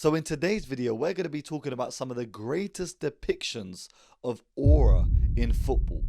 So in today's video, we're going to be talking about some of the greatest depictions of aura in football.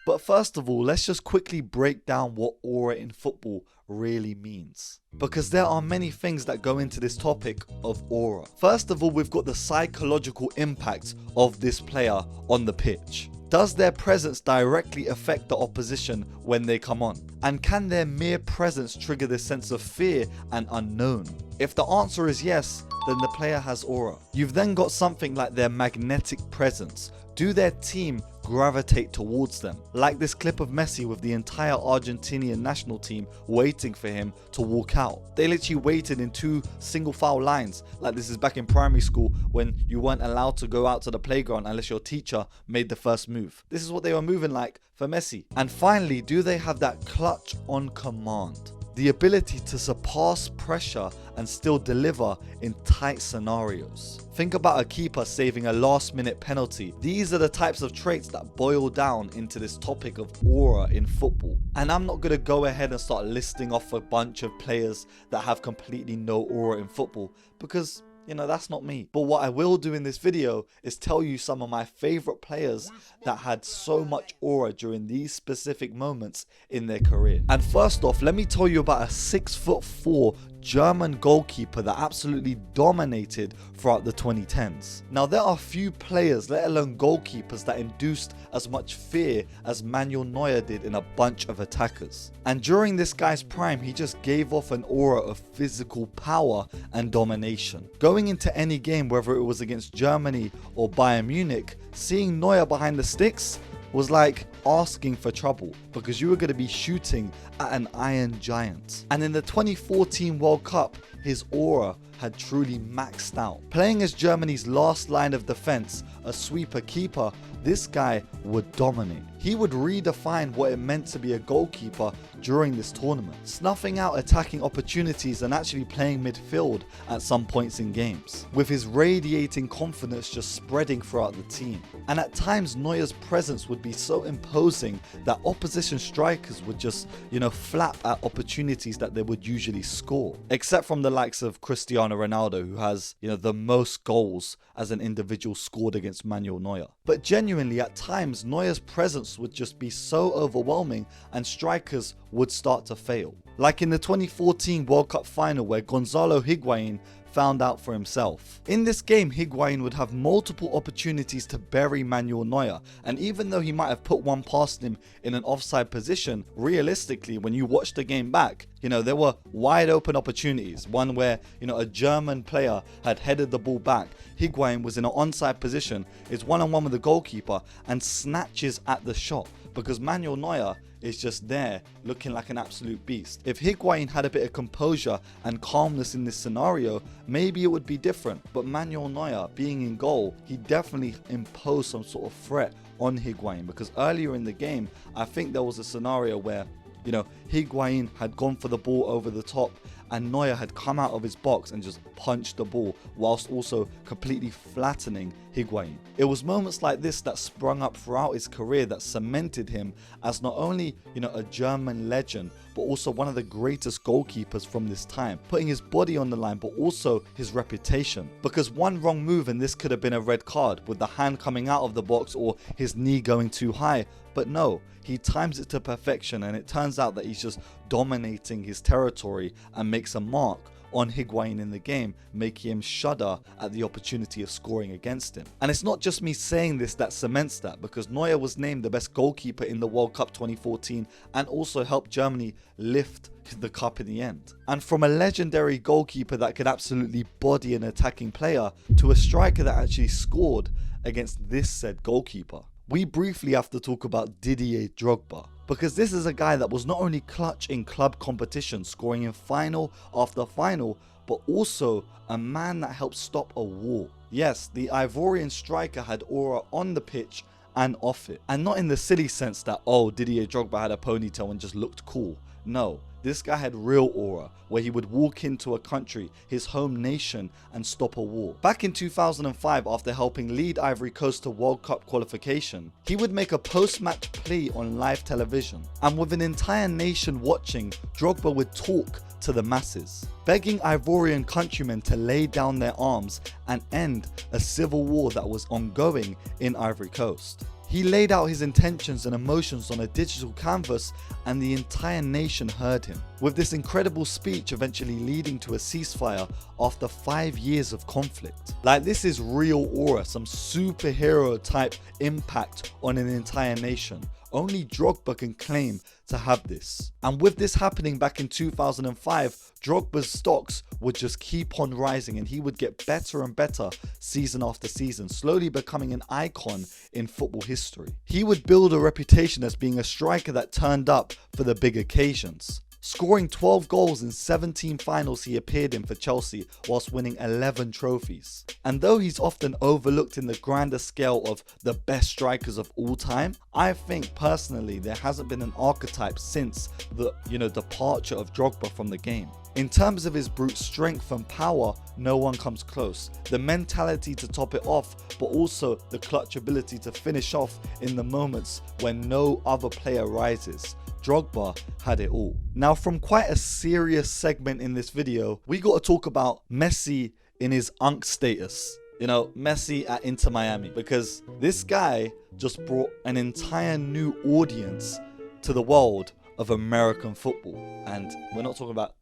But first of all, let's just quickly break down what aura in football really means, because there are many things that go into this topic of aura. First of all, we've got the psychological impact of this player on the pitch. Does their presence directly affect the opposition when they come on? And can their mere presence trigger this sense of fear and unknown? If the answer is yes, then the player has aura. You've then got something like their magnetic presence. Do their team gravitate towards them? Like this clip of Messi with the entire Argentinian national team waiting for him to walk out. They literally waited in two single file lines, like this is back in primary school when you weren't allowed to go out to the playground unless your teacher made the first move. This is what they were moving like for Messi. And finally, do they have that clutch on command? The ability to surpass pressure and still deliver in tight scenarios. Think about a keeper saving a last minute penalty. These are the types of traits that boil down into this topic of aura in football. And I'm not going to go ahead and start listing off a bunch of players that have completely no aura in football, because that's not me. But what I will do in this video is tell you some of my favorite players that had so much aura during these specific moments in their career. And first off, let me tell you about a 6'4" German goalkeeper that absolutely dominated throughout the 2010s. Now, there are few players, let alone goalkeepers, that induced as much fear as Manuel Neuer did in a bunch of attackers. And during this guy's prime, he just gave off an aura of physical power and domination. Going into any game, whether it was against Germany or Bayern Munich, seeing Neuer behind the sticks was like asking for trouble, because you were going to be shooting at an iron giant. And in the 2014 World Cup, his aura had truly maxed out. Playing as Germany's last line of defense, a sweeper keeper, this guy would dominate. He would redefine what it meant to be a goalkeeper during this tournament, snuffing out attacking opportunities and actually playing midfield at some points in games, with his radiating confidence just spreading throughout the team. And at times, Neuer's presence would be so imposing that opposition strikers would just, flap at opportunities that they would usually score, except from the likes of Cristiano Ronaldo, who has, the most goals as an individual scored against Manuel Neuer. But genuinely, at times, Neuer's presence would just be so overwhelming and strikers would start to fail. Like in the 2014 World Cup final, where Gonzalo Higuain found out for himself. In this game, Higuain would have multiple opportunities to bury Manuel Neuer, and even though he might have put one past him in an offside position, realistically, when you watch the game back, there were wide open opportunities. One where, a German player had headed the ball back. Higuain was in an onside position, is one-on-one with the goalkeeper and snatches at the shot, because Manuel Neuer is just there looking like an absolute beast. If Higuain had a bit of composure and calmness in this scenario, maybe it would be different. But Manuel Neuer being in goal, he definitely imposed some sort of threat on Higuain, because earlier in the game, I think there was a scenario where Higuain had gone for the ball over the top and Neuer had come out of his box and just punched the ball whilst also completely flattening Higuain. It was moments like this that sprung up throughout his career that cemented him as not only, a German legend, but also one of the greatest goalkeepers from this time, putting his body on the line, but also his reputation. Because one wrong move and this could have been a red card, with the hand coming out of the box or his knee going too high. But no, he times it to perfection, and it turns out that he's just dominating his territory and makes a mark on Higuain in the game, making him shudder at the opportunity of scoring against him. And it's not just me saying this that cements that, because Neuer was named the best goalkeeper in the World Cup 2014 and also helped Germany lift the cup in the end. And from a legendary goalkeeper that could absolutely body an attacking player to a striker that actually scored against this said goalkeeper, we briefly have to talk about Didier Drogba, because this is a guy that was not only clutch in club competition, scoring in final after final, but also a man that helped stop a war. Yes, the Ivorian striker had aura on the pitch and off it, and not in the silly sense that, Didier Drogba had a ponytail and just looked cool. No, This guy had real aura, where he would walk into a country, his home nation, and stop a war. Back in 2005, after helping lead Ivory Coast to World Cup qualification, he would make a post-match plea on live television. And with an entire nation watching, Drogba would talk to the masses, begging Ivorian countrymen to lay down their arms and end a civil war that was ongoing in Ivory Coast. He laid out his intentions and emotions on a digital canvas, and the entire nation heard him, with this incredible speech eventually leading to a ceasefire after 5 years of conflict. Like, this is real aura, some superhero type impact on an entire nation. Only Drogba can claim to have this. And with this happening back in 2005, Drogba's stocks would just keep on rising, and he would get better and better season after season, slowly becoming an icon in football history. He would build a reputation as being a striker that turned up for the big occasions, scoring 12 goals in 17 finals he appeared in for Chelsea whilst winning 11 trophies. And though he's often overlooked in the grander scale of the best strikers of all time, I think personally there hasn't been an archetype since the departure of Drogba from the game. In terms of his brute strength and power, no one comes close. The mentality to top it off, but also the clutch ability to finish off in the moments when no other player rises. Drogba had it all. Now, from quite a serious segment in this video, we got to talk about Messi in his unk status. Messi at Inter Miami, because this guy just brought an entire new audience to the world of American football. And we're not talking about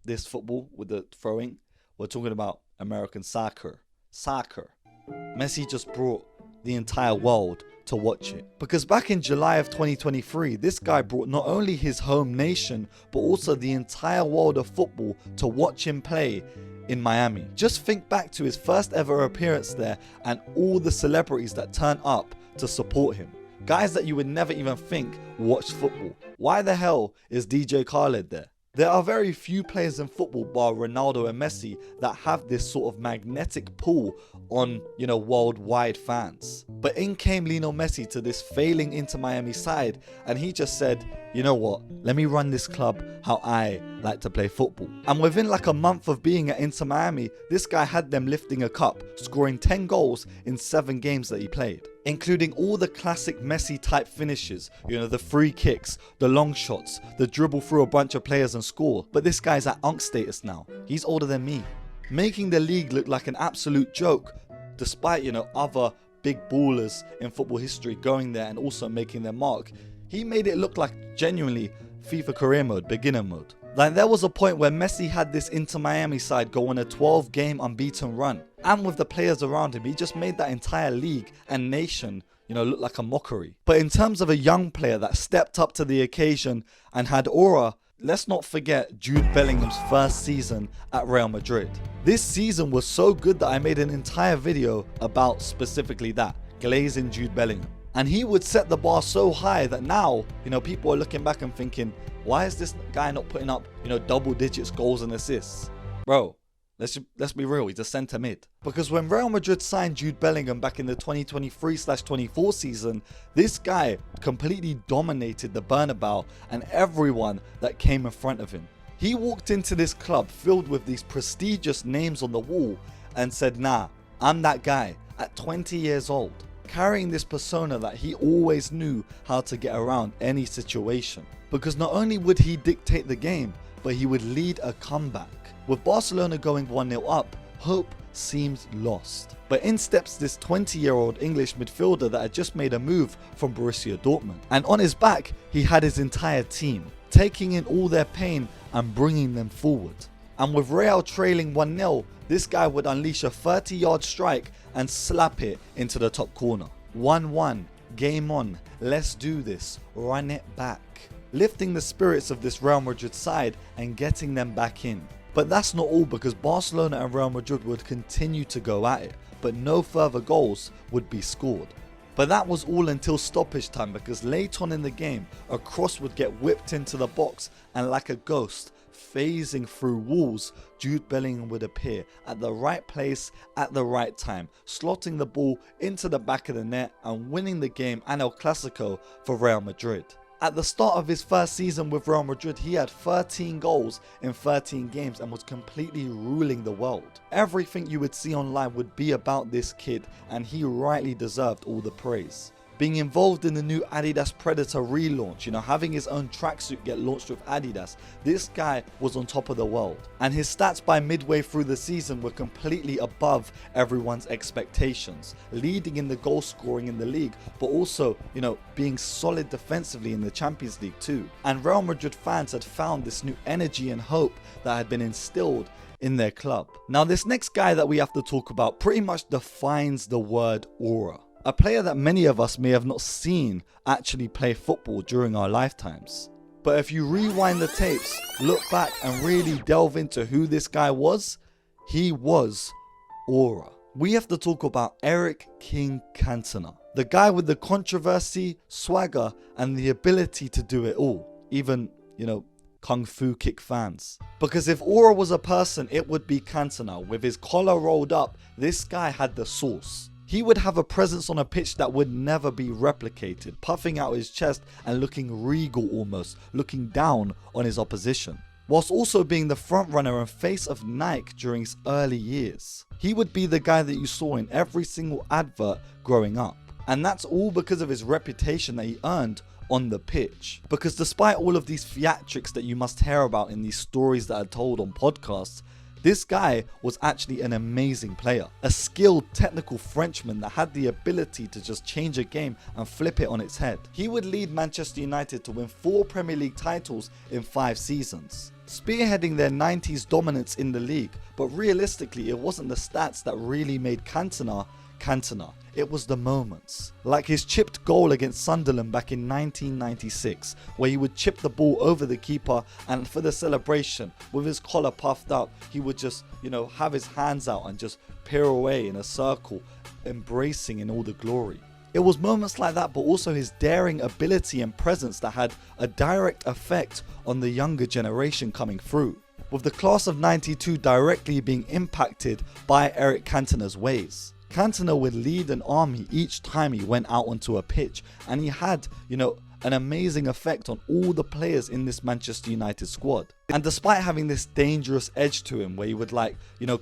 this football with the throwing, we're talking about American soccer. Messi just brought the entire world to watch it, because back in July of 2023, this guy brought not only his home nation but also the entire world of football to watch him play in Miami. Just think back to his first ever appearance there and all the celebrities that turned up to support him. Guys that you would never even think watched football. Why the hell is DJ Khaled there? There are very few players in football, bar Ronaldo and Messi, that have this sort of magnetic pull on, worldwide fans. But in came Lionel Messi to this failing Inter Miami side, and he just said, you know what, let me run this club how I like to play football. And within like a month of being at Inter Miami, this guy had them lifting a cup, scoring 10 goals in 7 games that he played, including all the classic Messi type finishes, the free kicks, the long shots, the dribble through a bunch of players and score. But this guy's at unk status now. He's older than me, making the league look like an absolute joke, despite other big ballers in football history going there and also making their mark. He made it look like genuinely FIFA career mode, beginner mode. Like, there was a point where Messi had this Inter Miami side go on a 12-game unbeaten run, and with the players around him, he just made that entire league and nation look like a mockery. But in terms of a young player that stepped up to the occasion and had aura, let's not forget Jude Bellingham's first season at Real Madrid. This season was so good that I made an entire video about specifically that, glazing Jude Bellingham. And he would set the bar so high that now, people are looking back and thinking, why is this guy not putting up, double digits goals and assists? Bro, let's be real, he's a centre mid. Because when Real Madrid signed Jude Bellingham back in the 2023/24 season, this guy completely dominated the Bernabeu and everyone that came in front of him. He walked into this club filled with these prestigious names on the wall and said, nah, I'm that guy at 20 years old, carrying this persona that he always knew how to get around any situation. Because not only would he dictate the game, but he would lead a comeback. With Barcelona going 1-0 up, hope seemed lost. But in steps this 20-year-old English midfielder that had just made a move from Borussia Dortmund. And on his back, he had his entire team, taking in all their pain and bringing them forward. And with Real trailing 1-0, this guy would unleash a 30-yard strike and slap it into the top corner. 1-1, game on, let's do this, run it back. Lifting the spirits of this Real Madrid side and getting them back in. But that's not all, because Barcelona and Real Madrid would continue to go at it, but no further goals would be scored. But that was all until stoppage time, because late on in the game, a cross would get whipped into the box, and like a ghost, phasing through walls, Jude Bellingham would appear at the right place at the right time, slotting the ball into the back of the net and winning the game and El Clasico for Real Madrid. At the start of his first season with Real Madrid, he had 13 goals in 13 games and was completely ruling the world. Everything you would see online would be about this kid, and he rightly deserved all the praise. Being involved in the new Adidas Predator relaunch, having his own tracksuit get launched with Adidas, this guy was on top of the world. And his stats by midway through the season were completely above everyone's expectations, leading in the goal scoring in the league, but also, being solid defensively in the Champions League too. And Real Madrid fans had found this new energy and hope that had been instilled in their club. Now, this next guy that we have to talk about pretty much defines the word aura. A player that many of us may have not seen actually play football during our lifetimes. But if you rewind the tapes, look back and really delve into who this guy was, he was aura. We have to talk about Eric King Cantona. The guy with the controversy, swagger, and the ability to do it all. Even, Kung Fu Kick fans. Because if aura was a person, it would be Cantona. With his collar rolled up, this guy had the sauce. He would have a presence on a pitch that would never be replicated, puffing out his chest and looking regal almost, looking down on his opposition, whilst also being the front runner and face of Nike during his early years. He would be the guy that you saw in every single advert growing up. And that's all because of his reputation that he earned on the pitch. Because despite all of these theatrics that you must hear about in these stories that are told on podcasts, this guy was actually an amazing player, a skilled technical Frenchman that had the ability to just change a game and flip it on its head. He would lead Manchester United to win 4 Premier League titles in 5 seasons, spearheading their 90s dominance in the league. But realistically, it wasn't the stats that really made Cantona Cantona. It was the moments, like his chipped goal against Sunderland back in 1996, where he would chip the ball over the keeper, and for the celebration, with his collar puffed up, he would just, have his hands out and just peer away in a circle, embracing in all the glory. It was moments like that, but also his daring ability and presence that had a direct effect on the younger generation coming through, with the class of 92 directly being impacted by Eric Cantona's ways. Cantona would lead an army each time he went out onto a pitch, and he had, an amazing effect on all the players in this Manchester United squad. And despite having this dangerous edge to him where he would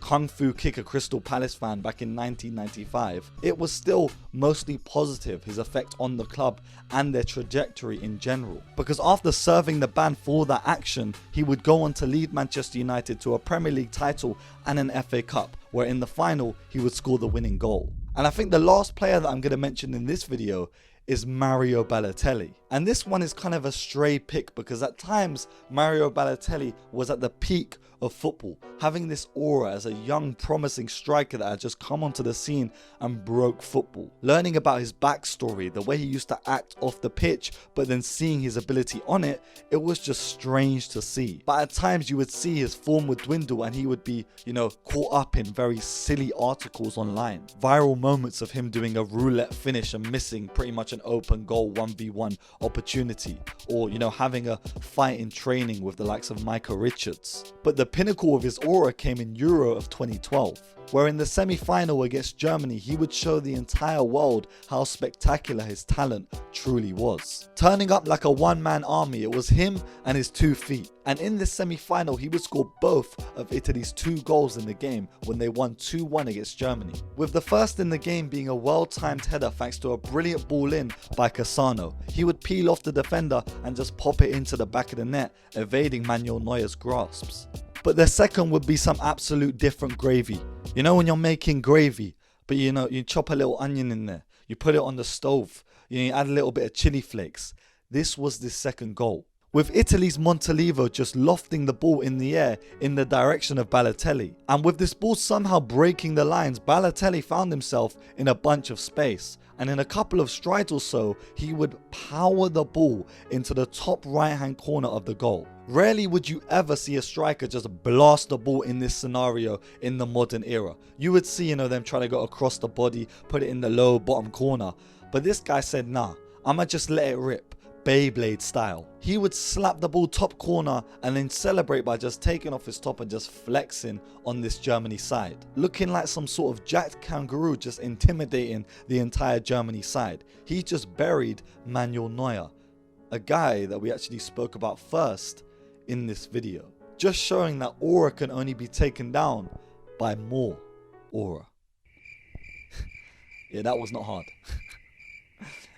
Kung Fu kick a Crystal Palace fan back in 1995, it was still mostly positive, his effect on the club and their trajectory in general. Because after serving the ban for that action, he would go on to lead Manchester United to a Premier League title and an FA Cup, where in the final he would score the winning goal. And I think the last player that I'm going to mention in this video is Mario Balotelli. And this one is kind of a stray pick because at times Mario Balotelli was at the peak of football, having this aura as a young promising striker that had just come onto the scene and broke football. Learning about his backstory, the way he used to act off the pitch, but then seeing his ability on it, it was just strange to see. But at times you would see his form would dwindle and he would be, caught up in very silly articles online. Viral moments of him doing a roulette finish and missing pretty much an open goal 1v1 opportunity, or having a fight in training with the likes of Micah Richards. But the pinnacle of his aura came in Euro of 2012, where in the semi-final against Germany he would show the entire world how spectacular his talent truly was. Turning up like a one-man army, it was him and his 2 feet. And in this semi-final he would score both of Italy's 2 goals in the game when they won 2-1 against Germany, with the first in the game being a well-timed header thanks to a brilliant ball in by Cassano. He would peel off the defender and just pop it into the back of the net, evading Manuel Neuer's grasps. But the second would be some absolute different gravy. When you're making gravy, but you chop a little onion in there, you put it on the stove, you add a little bit of chili flakes. This was the second goal, with Italy's Montalivo just lofting the ball in the air in the direction of Balotelli. And with this ball somehow breaking the lines, Balotelli found himself in a bunch of space, and in a couple of strides or so, he would power the ball into the top right hand corner of the goal. Rarely would you ever see a striker just blast the ball in this scenario in the modern era. You would see, them try to go across the body, put it in the low bottom corner. But this guy said, nah, I'ma just let it rip. Beyblade style. He would slap the ball top corner and then celebrate by just taking off his top and just flexing on this Germany side, looking like some sort of jacked kangaroo, just intimidating the entire Germany side. He just buried Manuel Neuer. a guy that we actually spoke about first in this video. Just showing that aura can only be taken down by more aura. Yeah, that was not hard.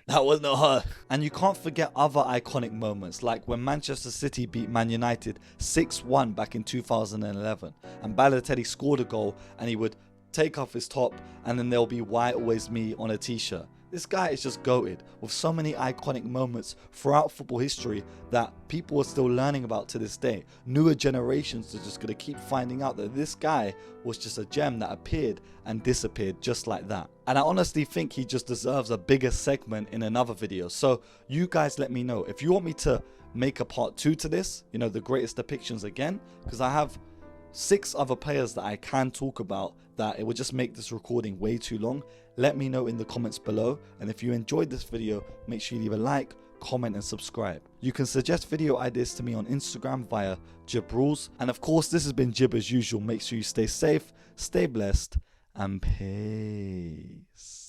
That was not hard. And you can't forget other iconic moments, like when Manchester City beat Man United 6-1 back in 2011, and Balotelli scored a goal and he would take off his top and then there'll be "Why Always Me" on a t-shirt. This guy is just goated, with so many iconic moments throughout football history that people are still learning about to this day. Newer generations are just going to keep finding out that this guy was just a gem that appeared and disappeared just like that. And I honestly think he just deserves a bigger segment in another video. So you guys let me know if you want me to make a part 2 to this, you know, the greatest depictions again, because I have 6 other players that I can talk about that it would just make this recording way too long. Let me know in the comments below, and if you enjoyed this video, make sure you leave a like, comment and subscribe. You can suggest video ideas to me on Instagram via Jib Rules, and of course this has been Jib as usual. Make sure you stay safe, stay blessed and peace.